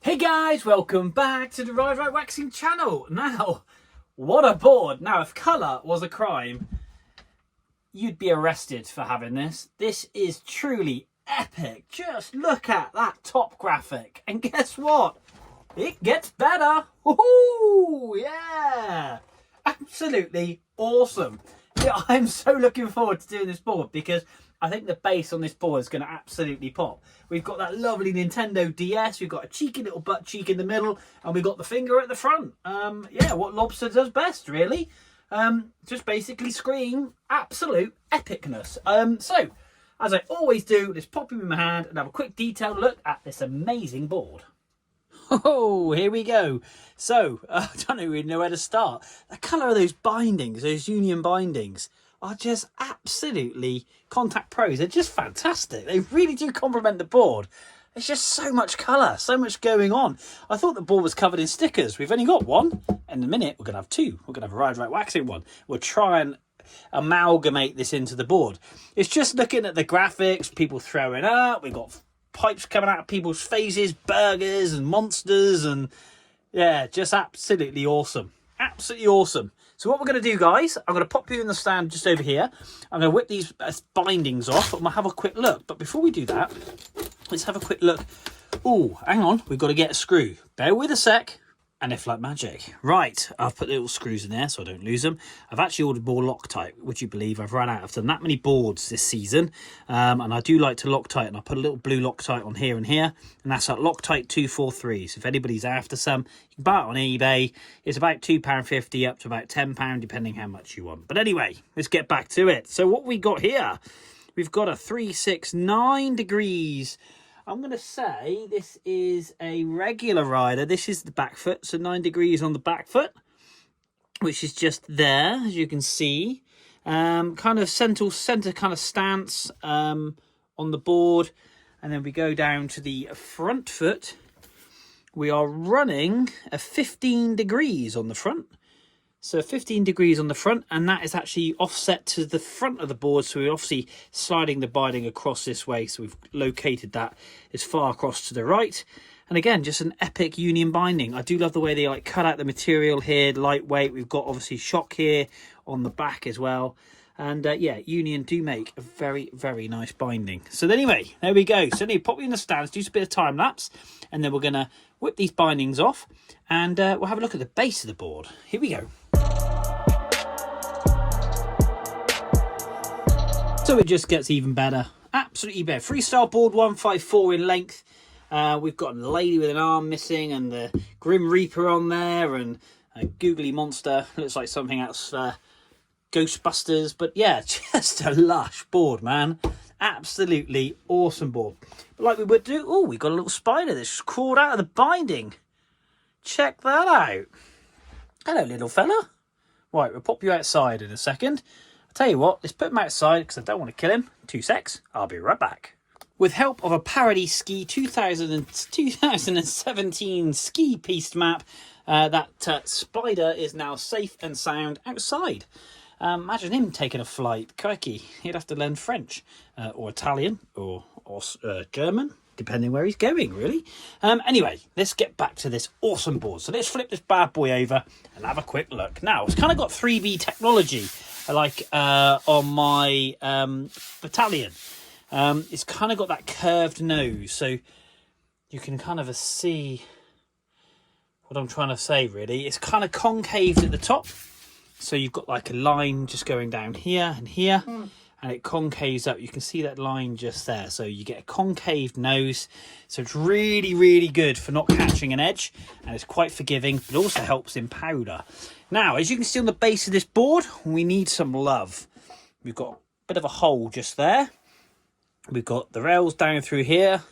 Hey guys, welcome back to the Ride Right Waxing channel. Now, what a board. Now, if colour was a crime, you'd be arrested for having this. This is truly epic. Just look at that top graphic. And guess what? It gets better. Woohoo! Yeah! Absolutely awesome. Yeah, I'm so looking forward to doing this board because I think the base on this board is going to absolutely pop. We've got that lovely Nintendo DS. We've got a cheeky little butt cheek in the middle. And we've got the finger at the front. Yeah, what Lobster does best, really. Just basically scream absolute epicness. So, as I always do, let's pop him in my hand and have a quick detailed look at this amazing board. Oh, here we go. So, I don't even know where to start. The colour of those bindings, those union bindings, are just absolutely Contact Pros. They're just fantastic. They really do complement the board. There's just so much colour, so much going on. I thought the board was covered in stickers. We've only got one. In a minute, we're going to have two. We're going to have a Ride Right Waxing one. We'll try and amalgamate this into the board. It's just looking at the graphics, people throwing up. We've got pipes coming out of people's faces, burgers and monsters, and yeah, just absolutely awesome. Absolutely awesome. So what we're going to do, guys, I'm going to pop you in the stand just over here. I'm going to whip these bindings off and we'll have a quick look. But before we do that, let's have a quick look. Oh, hang on. We've got to get a screw. Bear with a sec. And if like magic. Right, I've put little screws in there so I don't lose them. I've actually ordered more Loctite. Would you believe I've run out? I've done that many boards this season. And I do like to Loctite, and I put a little blue Loctite on here and here. And that's at Loctite 243. So if anybody's after some, you can buy it on eBay. It's about £2.50 up to about £10, depending how much you want. But anyway, let's get back to it. So what we got here, we've got a 369 degrees. I'm going to say this is a regular rider. This is the back foot, so 9 degrees on the back foot, which is just there, as you can see. Kind of centre kind of stance on the board. And then we go down to the front foot. We are running a 15 degrees on the front. So 15 degrees on the front, and that is actually offset to the front of the board. So we're obviously sliding the binding across this way. So we've located that as far across to the right. And again, just an epic union binding. I do love the way they like cut out the material here, lightweight. We've got obviously shock here on the back as well. And yeah, Union do make a very, very nice binding. So anyway, there we go. So anyway, pop you in the stands, do a bit of time lapse, and then we're going to whip these bindings off, and we'll have a look at the base of the board. Here we go. So it just gets even better. Absolutely better. Freestyle board 154 in length. We've got a lady with an arm missing and the Grim Reaper on there and a googly monster. Looks like something else, Ghostbusters. But yeah, just a lush board, man. Absolutely awesome board. But like we would do, oh, we've got a little spider that's just crawled out of the binding. Check that out. Hello, little fella. Right, we'll pop you outside in a second. Tell you what, let's put him outside because I don't want to kill him. 2 secs, I'll be right back. With help of a Parody Ski 2017 ski piste map, that spider is now safe and sound outside. Imagine him taking a flight. Crikey, he'd have to learn French or Italian or German, depending where he's going, really. Anyway, let's get back to this awesome board. So let's flip this bad boy over and have a quick look. Now, it's kind of got 3B technology. Like on my battalion, it's kind of got that curved nose, so you can kind of see what I'm trying to say, really. It's kind of concaved at the top, so you've got like a line just going down here and here, and it concaves up. You can see that line just there, so you get a concaved nose, so it's really, really good for not catching an edge, and it's quite forgiving, but also helps in powder. Now, as you can see on the base of this board, we need some love. We've got a bit of a hole just there. We've got the rails down through here.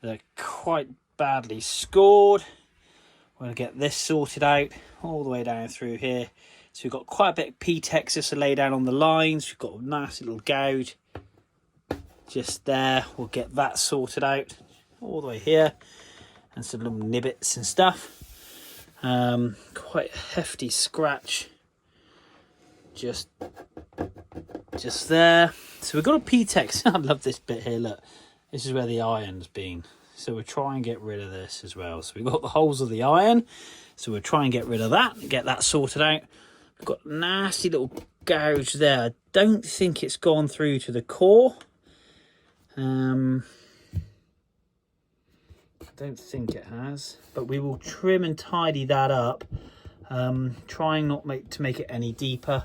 They're quite badly scored. We're going to get this sorted out all the way down through here. So we've got quite a bit of PTEX just to lay down on the lines. We've got a nasty little gouge just there. We'll get that sorted out all the way here. And some little nibbits and stuff. Quite a hefty scratch just there. So we've got a PTEX. I love this bit here, look. This is where the iron's been. So we'll try and get rid of this as well. So we've got the holes of the iron, so we'll try and get rid of that and get that sorted out. We've got a nasty little gouge there. I don't think it's gone through to the core. I don't think it has, but we will trim and tidy that up, trying not to make it any deeper.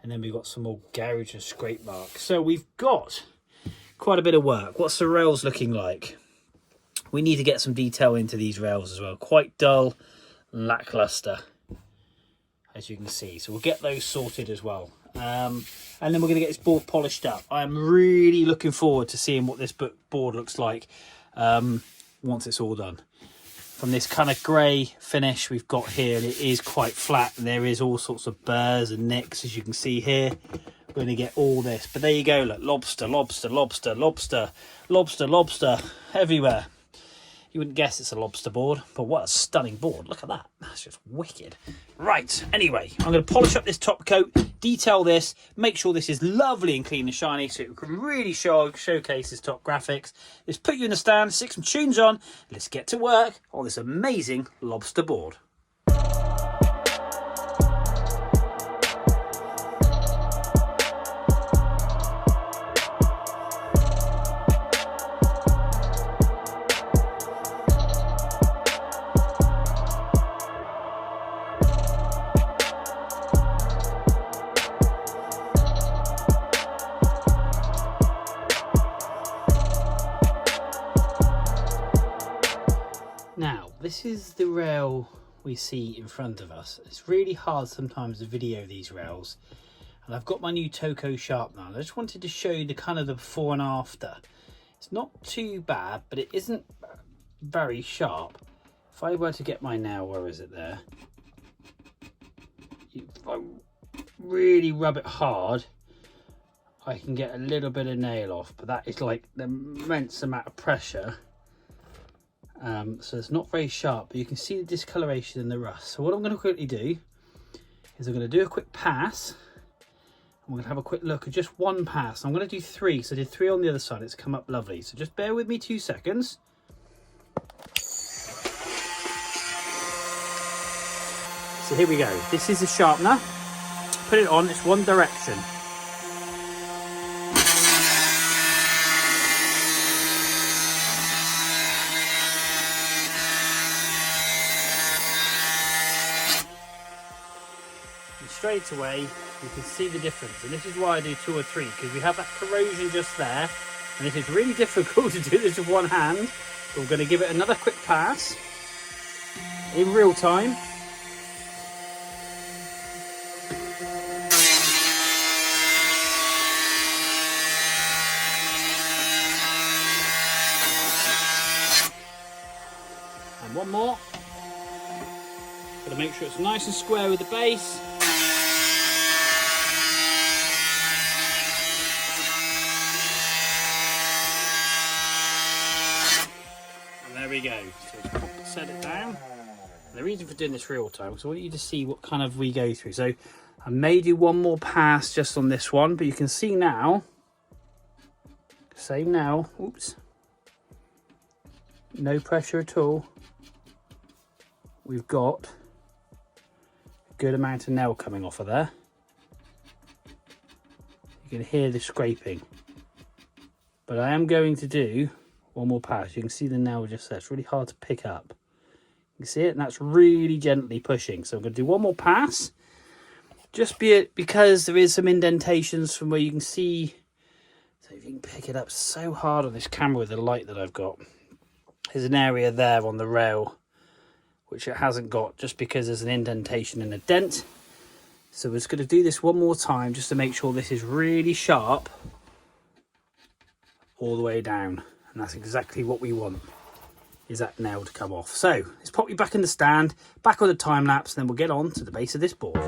And then we've got some more gouge and scrape marks. So we've got quite a bit of work. What's the rails looking like? We need to get some detail into these rails as well. Quite dull, lackluster, as you can see. So we'll get those sorted as well. And then we're going to get this board polished up. I'm really looking forward to seeing what this board looks like once it's all done. From this kind of grey finish we've got here, and it is quite flat, and there is all sorts of burrs and nicks, as you can see here. We're going to get all this, but there you go, look, lobster, lobster, lobster, lobster, lobster, lobster, everywhere. You wouldn't guess it's a lobster board, but what a stunning board. Look at that. That's just wicked. Right, anyway, I'm going to polish up this top coat, detail this, make sure this is lovely and clean and shiny so it can really showcase this top graphics. Let's put you in the stand, stick some tunes on, let's get to work on this amazing lobster board. Now, this is the rail we see in front of us. It's really hard sometimes to video these rails. And I've got my new Toko sharpener. I just wanted to show you the kind of the before and after. It's not too bad, but it isn't very sharp. If I were to get my nail, where is it there? If I really rub it hard, I can get a little bit of nail off, but that is like the immense amount of pressure. So it's not very sharp, but you can see the discoloration and the rust. So what I'm going to quickly do is I'm going to do a quick pass. I'm going to have a quick look at just one pass. I'm going to do 3, because I did 3 on the other side. It's come up lovely. So just bear with me 2 seconds. So here we go. This is the sharpener. Put it on, it's one direction. Straight away you can see the difference, and this is why I do 2 or 3, because we have that corrosion just there, and it is really difficult to do this with one hand. But we're going to give it another quick pass in real time. And one more. Got to make sure it's nice and square with the base. There we go. So set it down. The reason for doing this real time is I want you to see what kind of we go through. So I may do one more pass just on this one, but you can see now, same now, oops, no pressure at all. We've got a good amount of nail coming off of there. You can hear the scraping, but I am going to do one more pass. You can see the nail just there. It's really hard to pick up. You can see it, and that's really gently pushing. So I'm going to do one more pass. Just because there is some indentations from where you can see. So if you can pick it up so hard on this camera with the light that I've got. There's an area there on the rail which it hasn't got, just because there's an indentation and a dent. So we're just going to do this one more time just to make sure this is really sharp all the way down. And that's exactly what we want, is that nail to come off. So let's pop you back in the stand, back on the time lapse, and then we'll get on to the base of this board.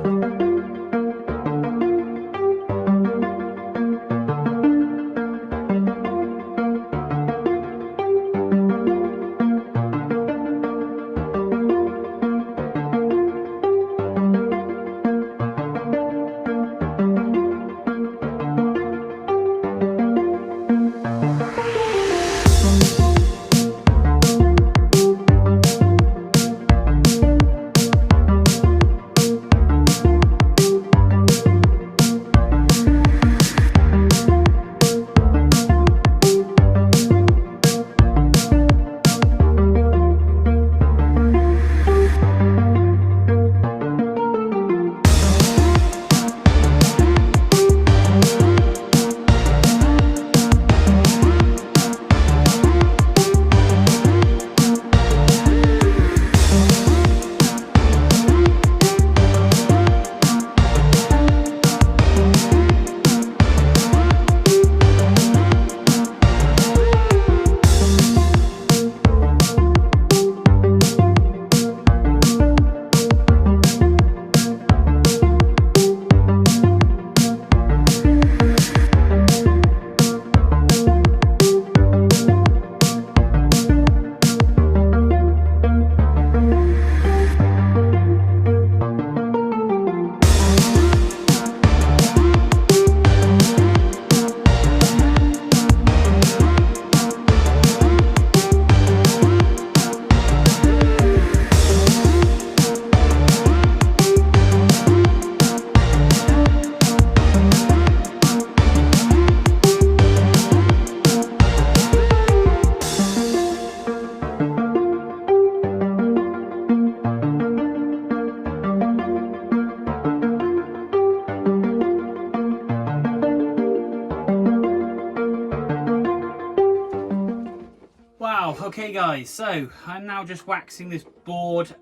Okay guys, so I'm now just waxing this board.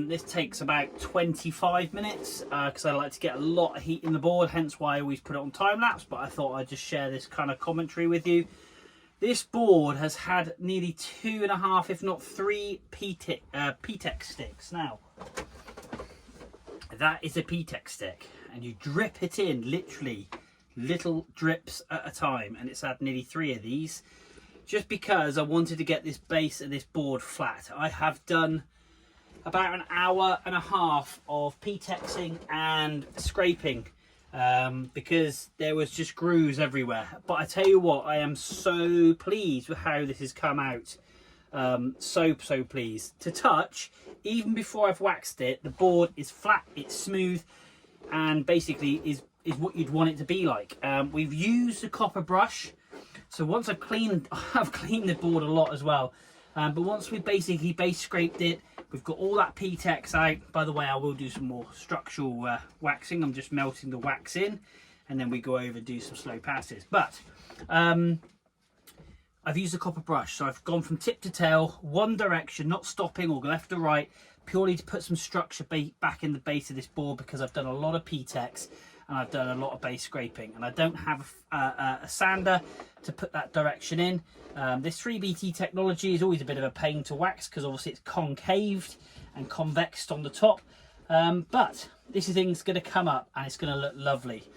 This takes about 25 minutes because I like to get a lot of heat in the board, hence why I always put it on time lapse, but I thought I'd just share this kind of commentary with you. This board has had nearly 2.5, if not 3 PTEX sticks. Now, that is a PTEX stick, and you drip it in, literally, little drips at a time, and it's had nearly 3 of these. Just because I wanted to get this base of this board flat. I have done about an hour and a half of PTEXing and scraping because there was just grooves everywhere. But I tell you what, I am so pleased with how this has come out. So pleased. To touch, even before I've waxed it, the board is flat, it's smooth, and basically is what you'd want it to be like. We've used a copper brush. So once I've cleaned the board a lot as well. But once we've basically base scraped it, we've got all that PTEX out. By the way, I will do some more structural waxing. I'm just melting the wax in, and then we go over and do some slow passes. But I've used a copper brush, so I've gone from tip to tail, one direction, not stopping or left or right, purely to put some structure back in the base of this board because I've done a lot of PTEX. And I've done a lot of base scraping, and I don't have a sander to put that direction in. This 3BT technology is always a bit of a pain to wax because obviously it's concaved and convexed on the top, but this thing's going to come up and it's going to look lovely.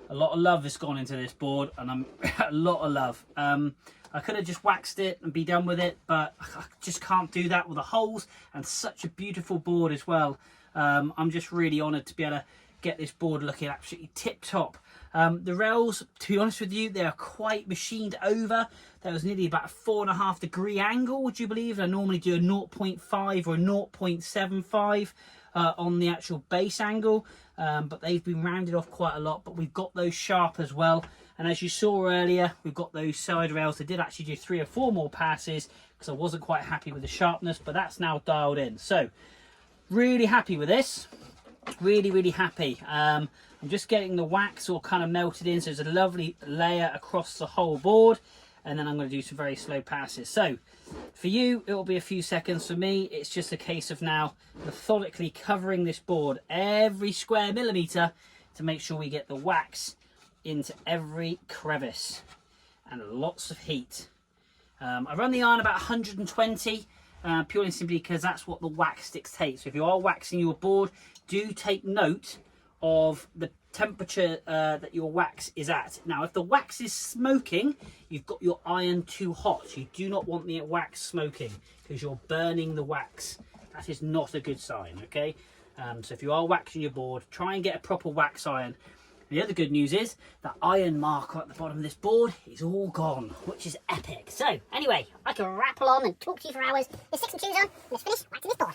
A lot of love has gone into this board, and I'm a lot of love. I could have just waxed it and be done with it, but I just can't do that with the holes and such a beautiful board as well. I'm just really honoured to be able to get this board looking absolutely tip top. The rails, to be honest with you, they are quite machined over. There was nearly about a 4.5 degree angle, would you believe? I normally do a 0.5 or a 0.75 on the actual base angle, but they've been rounded off quite a lot. But we've got those sharp as well, and as you saw earlier, we've got those side rails. I did actually do 3 or 4 more passes because I wasn't quite happy with the sharpness, but that's now dialed in. So really happy with this. Really happy. I'm just getting the wax all kind of melted in, so there's a lovely layer across the whole board, and then I'm going to do some very slow passes. So for you it will be a few seconds. For me it's just a case of now methodically covering this board every square millimeter to make sure we get the wax into every crevice, and lots of heat. I run the iron about 120 purely and simply because that's what the wax sticks take. So if you are waxing your board, do take note of the temperature that your wax is at. Now, if the wax is smoking, you've got your iron too hot. You do not want the wax smoking because you're burning the wax. That is not a good sign, okay? So if you are waxing your board, try and get a proper wax iron. The other good news is that iron marker at the bottom of this board is all gone, which is epic. So anyway, I can rattle on and talk to you for hours. Let's stick some tunes on. Let's finish waxing this board.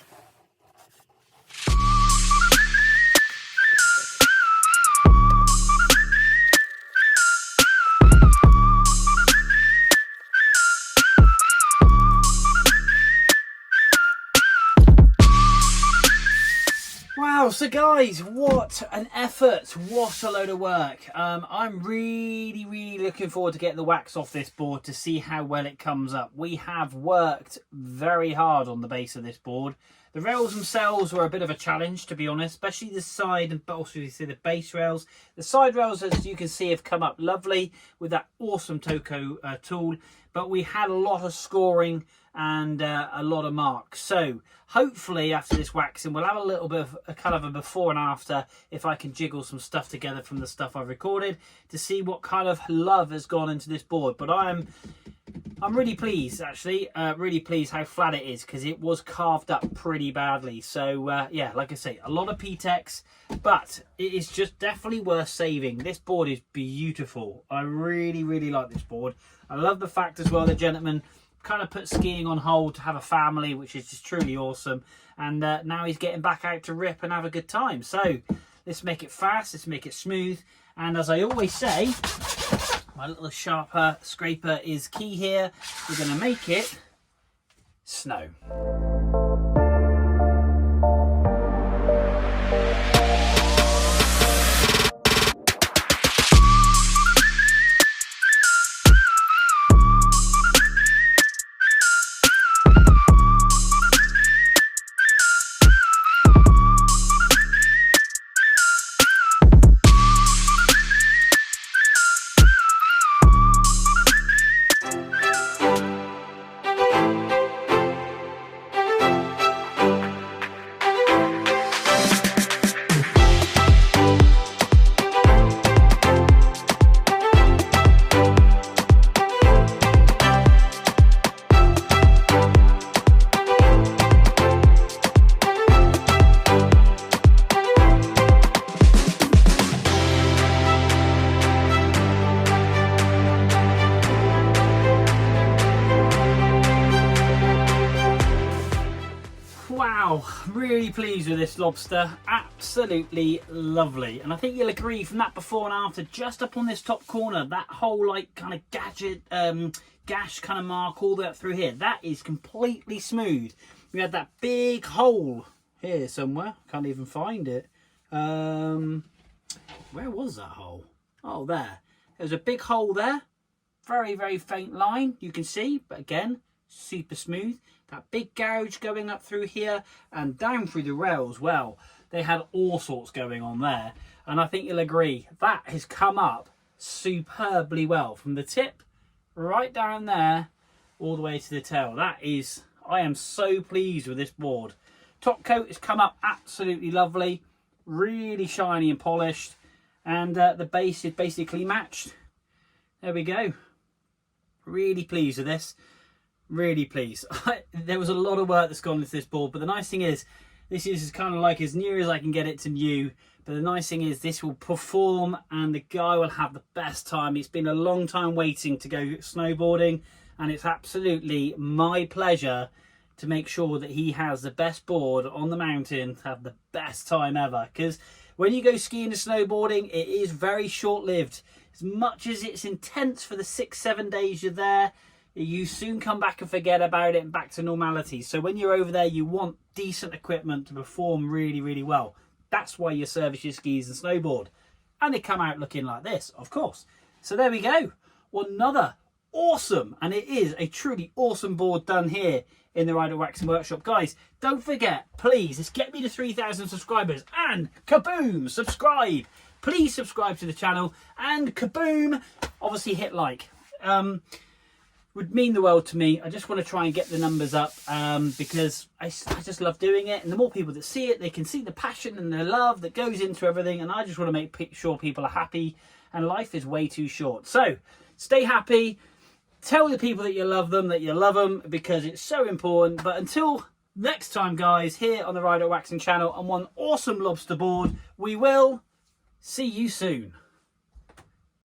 Wow, so guys, what an effort, what a load of work. I'm really looking forward to getting the wax off this board to see how well it comes up. We have worked very hard on the base of this board. The rails themselves were a bit of a challenge, to be honest, especially the side and also you see the base rails. The side rails, as you can see, have come up lovely with that awesome Toko tool, but we had a lot of scoring and a lot of marks. So hopefully after this waxing we'll have a little bit of a kind of a before and after, if I can jiggle some stuff together from the stuff I've recorded to see what kind of love has gone into this board. But I'm really pleased, actually, really pleased how flat it is, because it was carved up pretty badly. So yeah, like I say, a lot of PTEX, but it is just definitely worth saving. This board is beautiful. I really like this board. I love the fact as well that gentleman kind of put skiing on hold to have a family, which is just truly awesome, and now he's getting back out to rip and have a good time. So let's make it fast, let's make it smooth, and as I always say, my little sharper scraper is key here. We're going to make it snow. Wow, really pleased with this lobster. Absolutely lovely. And I think you'll agree from that before and after, just up on this top corner, that whole like kind of gash kind of mark all the way up through here, that is completely smooth. We had that big hole here somewhere, can't even find it. Where was that hole? Oh, there. There's a big hole there. Very, very faint line, you can see, but again, super smooth. That big gouge going up through here and down through the rails. Well, they had all sorts going on there. And I think you'll agree, that has come up superbly well. From the tip right down there, all the way to the tail. That is, I am so pleased with this board. Top coat has come up absolutely lovely. Really shiny and polished. And the base is basically matched. There we go. Really pleased with this. Really pleased. There was a lot of work that's gone into this board, but the nice thing is this is kind of like as near as I can get it to new. But the nice thing is this will perform and the guy will have the best time. It's been a long time waiting to go snowboarding, and it's absolutely my pleasure to make sure that he has the best board on the mountain to have the best time ever. Because when you go skiing and snowboarding, it is very short-lived. As much as it's intense for the 6-7 days you're there, you soon come back and forget about it and back to normality. So when you're over there, you want decent equipment to perform really, really well. That's why you service your skis and snowboard. And they come out looking like this, of course. So there we go. Well, another awesome, and it is a truly awesome board done here in the Rider Waxing Workshop. Guys, don't forget, please, let's get me to 3,000 subscribers. And kaboom, subscribe. Please subscribe to the channel. And kaboom, obviously hit like. Would mean the world to me. I just want to try and get the numbers up because I just love doing it, and the more people that see it, they can see the passion and the love that goes into everything, and I just want to make sure people are happy, and life is way too short. So stay happy, tell the people that you love them, because it's so important. But until next time, guys, here on the Rider Waxing channel on one awesome lobster board, we will see you soon.